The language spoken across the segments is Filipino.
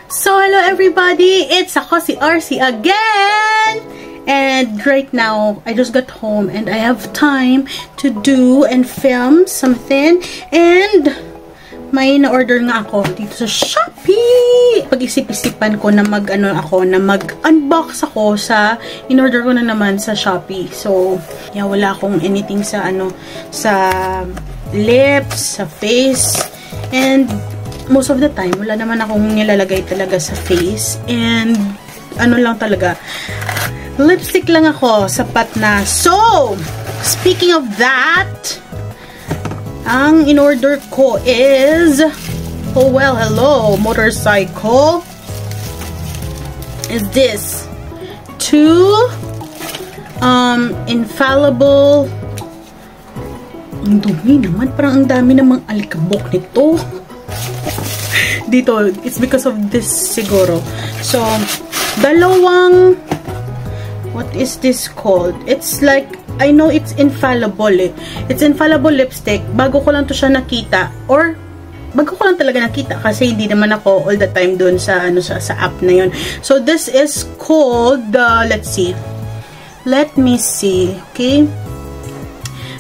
So, hello everybody! It's ako si RC again! And right now, I just got home and I have time to do and film something. And may na-order nga ako dito sa Shopee! Pag-isip-isipan ko na mag-unbox ako sa in-order ko na naman sa Shopee. So, yeah, wala akong anything sa sa lips, sa face, and most of the time, wala naman akong nilalagay talaga sa face. And, lang talaga. Lipstick lang ako. Sapat na. So, speaking of that, ang in-order ko is, oh well, hello, motorcycle. Is this? Two, infallible. Ang dumi naman. Parang ang dami namang alikabok nito. Dito, it's because of this siguro. So, dalawang, what is this called? It's like, I know it's infallible eh. It's infallible lipstick. Bago ko lang to siya nakita. Or, bago ko lang talaga nakita. Kasi hindi naman ako all the time dun sa, sa app na yun. So, this is called, let's see. Let me see. Okay.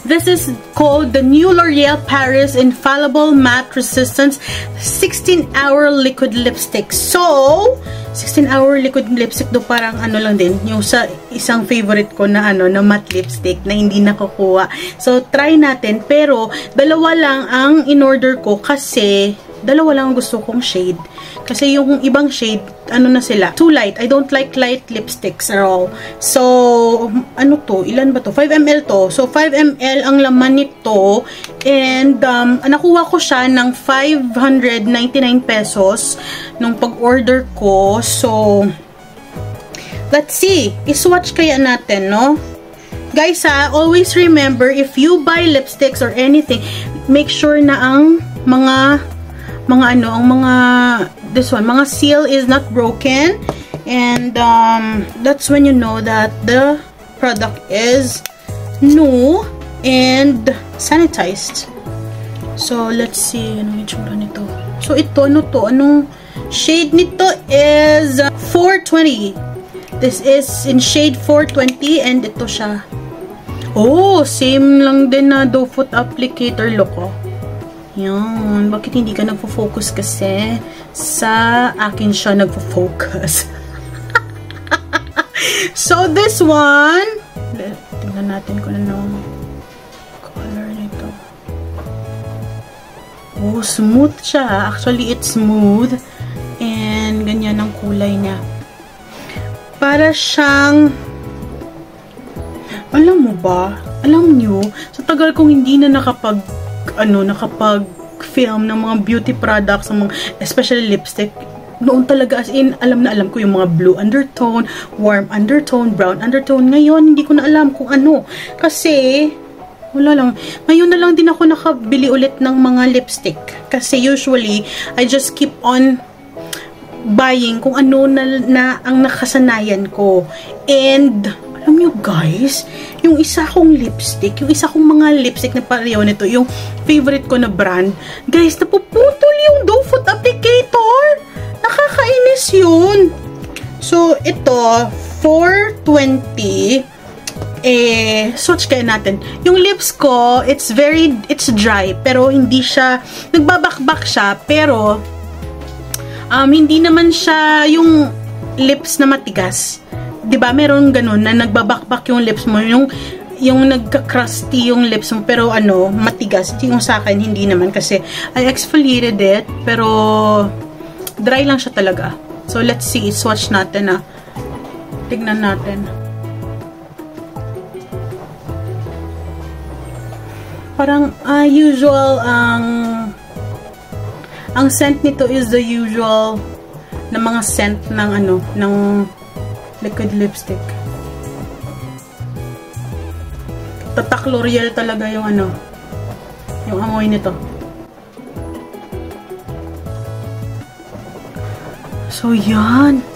This is called the new L'Oreal Paris Infallible Matte Resistance 16-Hour Liquid Lipstick. So, 16-hour liquid lipstick do parang lang din, yung sa isang favorite ko na na matte lipstick na hindi nakukuha. So, try natin. Pero, dalawa lang ang in-order ko kasi dalawa lang ang gusto kong shade. Kasi yung ibang shade, na sila? Too light. I don't like light lipsticks at all. So, to? Ilan ba to? 5 ml to. So, 5 ml ang laman nito. And, nakuha ko siya ng 599 pesos nung pag-order ko. So, let's see. I-swatch kaya natin, no? Guys, always remember, if you buy lipsticks or anything, make sure na ang mga seal is not broken, and that's when you know that the product is new and sanitized. So let's see ano yung itsura nito. So ito anong shade nito is 420. This is in shade 420 and ito siya. Oh, same lang din na doe foot applicator look oh. Yan. Bakit hindi ka nagfo-focus kasi? Sa akin siya nagfo-focus. So, this one, tingnan natin kung anong color nito. Oh, smooth siya. Actually, it's smooth. And, ganyan ang kulay niya. Para siyang, alam nyo, sa tagal kong hindi na nakapag-film ng mga beauty products, ng mga, especially lipstick, noon talaga as in, alam na alam ko yung mga blue undertone, warm undertone, brown undertone. Ngayon, hindi ko na alam kung ano. Kasi, wala lang. Ngayon na lang din ako nakabili ulit ng mga lipstick. Kasi usually, I just keep on buying kung ano na ang nakasanayan ko. And, alam nyo guys, yung isa kong lipstick, yung isa kong mga lipstick na pareho nito, yung favorite ko na brand, guys, napuputol yung doe foot applicator. Nakakainis yun. So, ito, 420, swatch kaya natin. Yung lips ko, it's dry, pero hindi siya, nagbabakbak siya, pero, hindi naman siya yung lips na matigas. Diba, meron ganun na nagbabakbak yung lips mo, yung nagka-crusty yung lips mo, pero matigas. Yung sa akin, hindi naman kasi I exfoliated it, pero dry lang siya talaga. So, let's see. Swatch natin Tignan natin. Parang, usual, ang scent nito is the usual na mga scent ng ng liquid lipstick. Tatak L'Oreal talaga yung yung amoy nito. So, yan.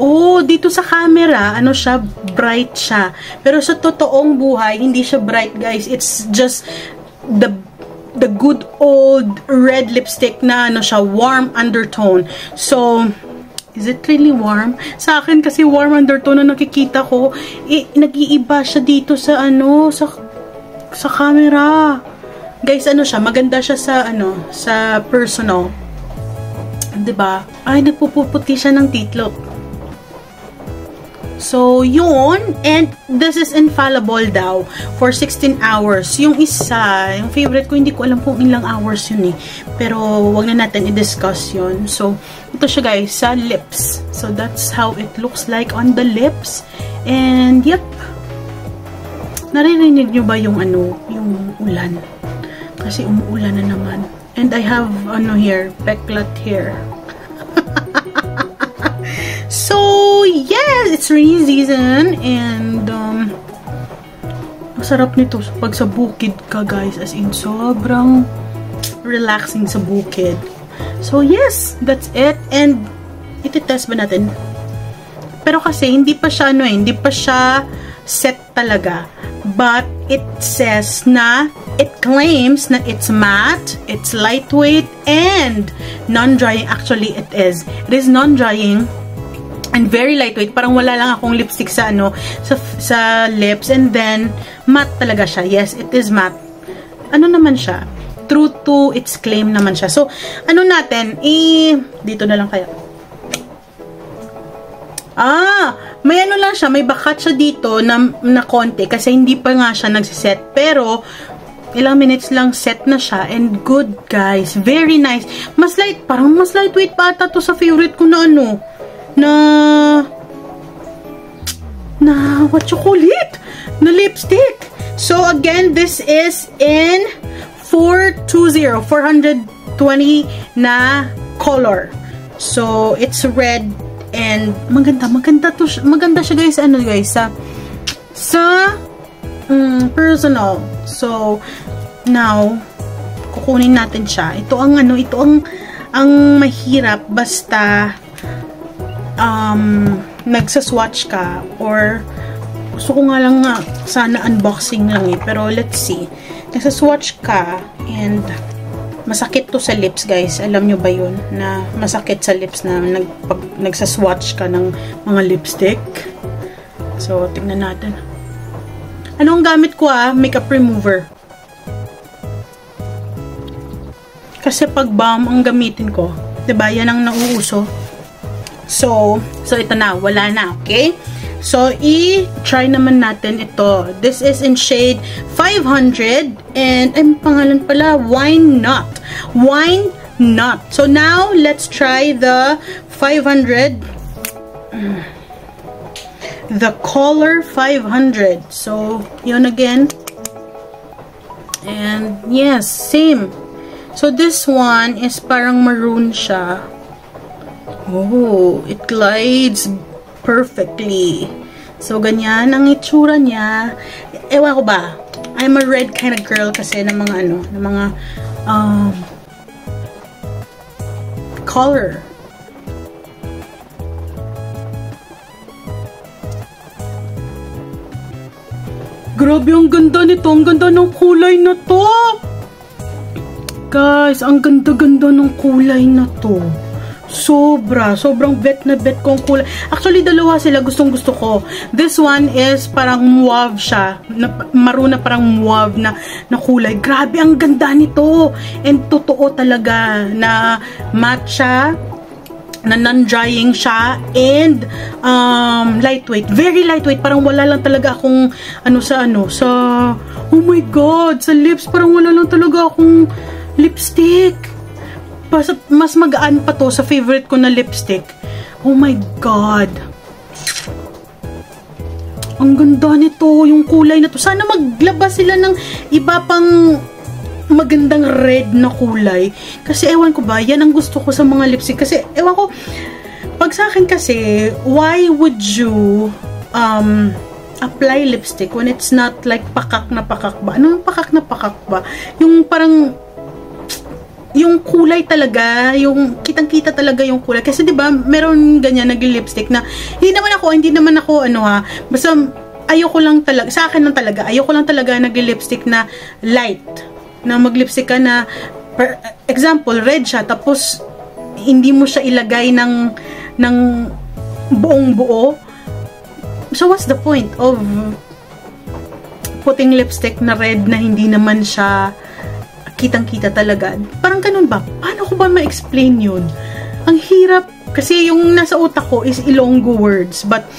Oh, dito sa camera, siya, bright siya. Pero sa totoong buhay, hindi siya bright, guys. It's just the good old red lipstick na siya, warm undertone. So, Is it really warm? Sa akin kasi warm undertone na nakikita ko. Nag-iiba siya dito sa ano, sa camera. Guys, ano siya? Maganda siya sa ano, sa personal. 'Di ba? Ay, nagpupuputi siya ng titlok. So, yun. And this is infallible daw for 16 hours. Yung isa, yung favorite ko, hindi ko alam kung ilang hours yun eh. Pero, wag na natin i-discuss yun. So, ito siya guys, sa lips. So, that's how it looks like on the lips. And, yep. Naririnig nyo ba yung ano, yung ulan? Kasi umuulan na naman. And I have, ano here, peklat here. So, yes, it's rainy season and masarap nito pag sa bukid ka guys, as in sobrang relaxing sa bukid. So, yes, that's it. And iti-test ba natin? Pero kasi hindi pa siya ano eh, hindi pa siya set talaga. But it says na it claims na it's matte, it's lightweight and non-drying. Actually, it is. It is non-drying. And very lightweight, parang wala lang akong lipstick sa ano, sa lips, and then matte talaga siya. Yes, it is matte. Ano naman siya? True to its claim naman siya. So, ano natin? Dito na lang kaya. May ano lang siya, may bakat siya dito na konti kasi hindi pa nga siya nagsiset. Pero ilang minutes lang set na siya and good guys. Very nice. Mas light, parang mas lightweight pa ata to sa favorite ko na ano. What you call it? Na lipstick. So again, this is in 420 na color. So it's red and maganda siya guys. Ano guys, sa personal. So now kukunin natin siya. Ito ang ano, ito ang mahirap basta nagsaswatch ka or gusto ko nga lang sana unboxing lang eh, pero let's see. Nagsaswatch ka and masakit to sa lips guys. Alam nyo ba yun? Na masakit sa lips na nagsaswatch ka ng mga lipstick. So, tingnan natin. Anong gamit ko makeup remover. Kasi pag balm ang gamitin ko. Diba? Yan ang nauuso. So ito na. Wala na. Okay? So, i-try naman natin ito. This is in shade 500. And, ang pangalan pala, Wine Nut. Wine Nut. So, now, let's try the 500. The color 500. So, yun again. And, yes, same. So, this one is parang maroon siya. Oh, it glides perfectly. So, ganyan ang itsura niya. Ewan ko ba? I'm a red kind of girl kasi ng mga ano, ng mga color. Grabe, ang ganda nito. Ang ganda ng kulay na to. Guys, ang ganda-ganda ng kulay na to. Sobrang bet na bet kong kulay. Actually, dalawa sila gustong-gusto ko. This one is parang mauve siya. Maroon na parang mauve na kulay. Grabe, ang ganda nito. And totoo talaga na matte siya, na non-drying siya, and lightweight. Very lightweight. Parang wala lang talaga akong oh my god, sa lips parang wala lang talaga akong lipstick. Mas magaan pa to sa favorite ko na lipstick. Oh my god. Ang ganda nito, yung kulay na to. Sana maglabas sila ng iba pang magandang red na kulay. Kasi ewan ko ba, yan ang gusto ko sa mga lipstick. Kasi ewan ko, pag sa akin kasi, why would you apply lipstick when it's not like pakak na pakak ba? Ano yung pakak na pakak ba? Yung parang yung kulay talaga, yung kitang-kita talaga yung kulay. Kasi 'di ba, meron ganyan nagli-lipstick na hindi naman ako basta ayoko lang talaga, sa akin lang talaga, ayoko lang talaga nagli-lipstick na light. Na mag-lipstick ka na, example, red siya, tapos hindi mo siya ilagay ng ng buong buo. So, what's the point of putting lipstick na red na hindi naman siya kitang-kita talaga? Parang ganun ba? Paano ko ba ma-explain yun? Ang hirap. Kasi yung nasa utak ko is Ilonggo words. But,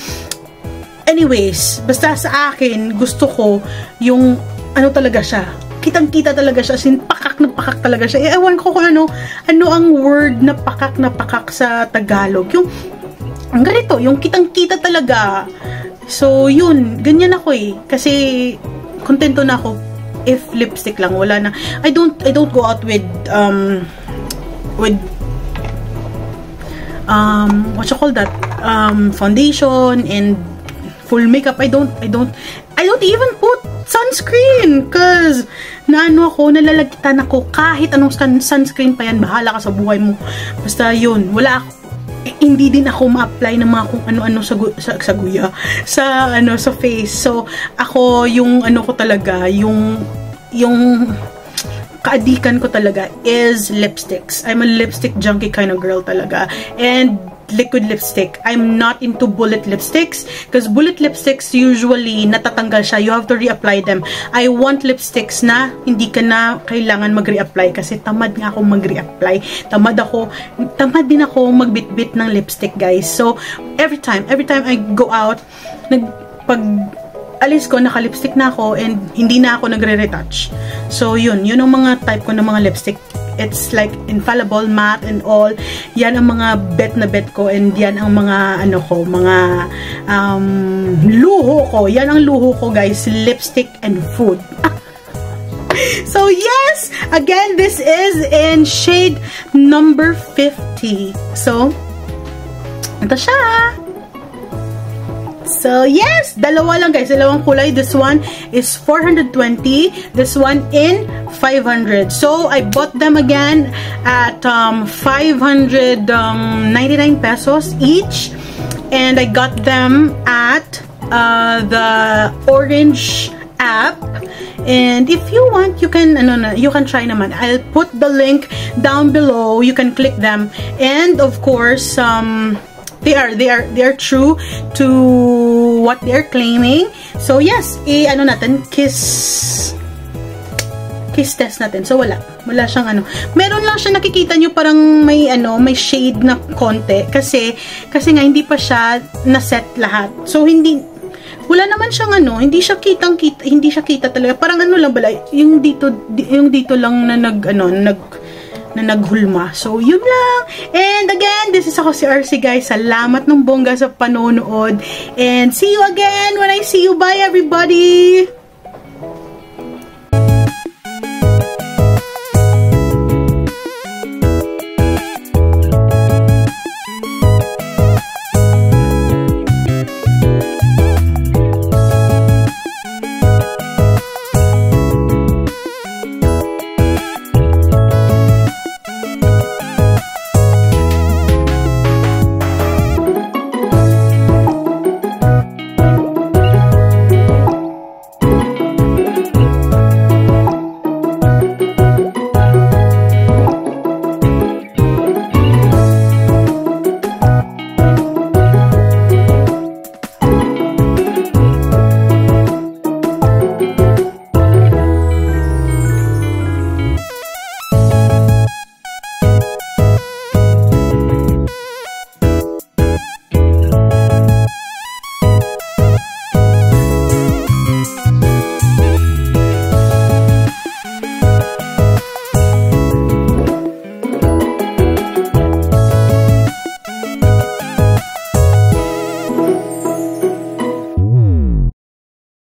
anyways, basta sa akin, gusto ko yung ano talaga siya. Kitang-kita talaga siya. Sin pakak na pakak talaga siya. Ewan ko kung ano ang word na pakak sa Tagalog. Yung, ang ganito, yung kitang-kita talaga. So, yun. Ganyan ako eh. Kasi, kontento na ako if lipstick lang. Wala na. I don't go out with what you call that? Foundation and full makeup. I don't even put sunscreen because nalalagkitan ako kahit anong sunscreen pa yan, bahala ka sa buhay mo. Basta yun, wala ako, hindi din ako ma-apply ng mga kung ano-ano sa face. So ako yung ano ko talaga, yung kaadikan ko talaga is lipsticks. I'm a lipstick junkie kind of girl talaga. And liquid lipstick. I'm not into bullet lipsticks because bullet lipsticks usually natatanggal siya. You have to reapply them. I want lipsticks na hindi ka na kailangan mag-reapply kasi tamad nga ako mag-reapply. Tamad din ako magbitbit ng lipstick, guys. So, every time I go out, pag alis ko, naka-lipstick na ako and hindi na ako nagre-retouch. So, yun ang mga type ko ng mga lipstick. It's like infallible, matte, and all. Yan ang mga bet ko and yan ang mga luho ko. Yan ang luho ko, guys. Lipstick and food. So, yes! Again, this is in shade number 50. So, ito siya. So, yes! Dalawa lang, guys. Dalawang kulay. This one is 420. This one in 500. So, I bought them again at 599 pesos each. And I got them at the Orange app. And if you want, you can try naman. I'll put the link down below. You can click them. And, of course, they are true to what they're claiming. So yes, kiss test natin. So wala siyang meron lang siya, nakikita nyo parang may shade na konti kasi nga hindi pa siya na set lahat. So wala naman siyang hindi siya kita talaga. Parang lang bala, yung dito lang na naghulma. So, yun lang. And again, this is ako si RC, guys. Salamat ng bongga sa panonood. And see you again when I see you. Bye, everybody!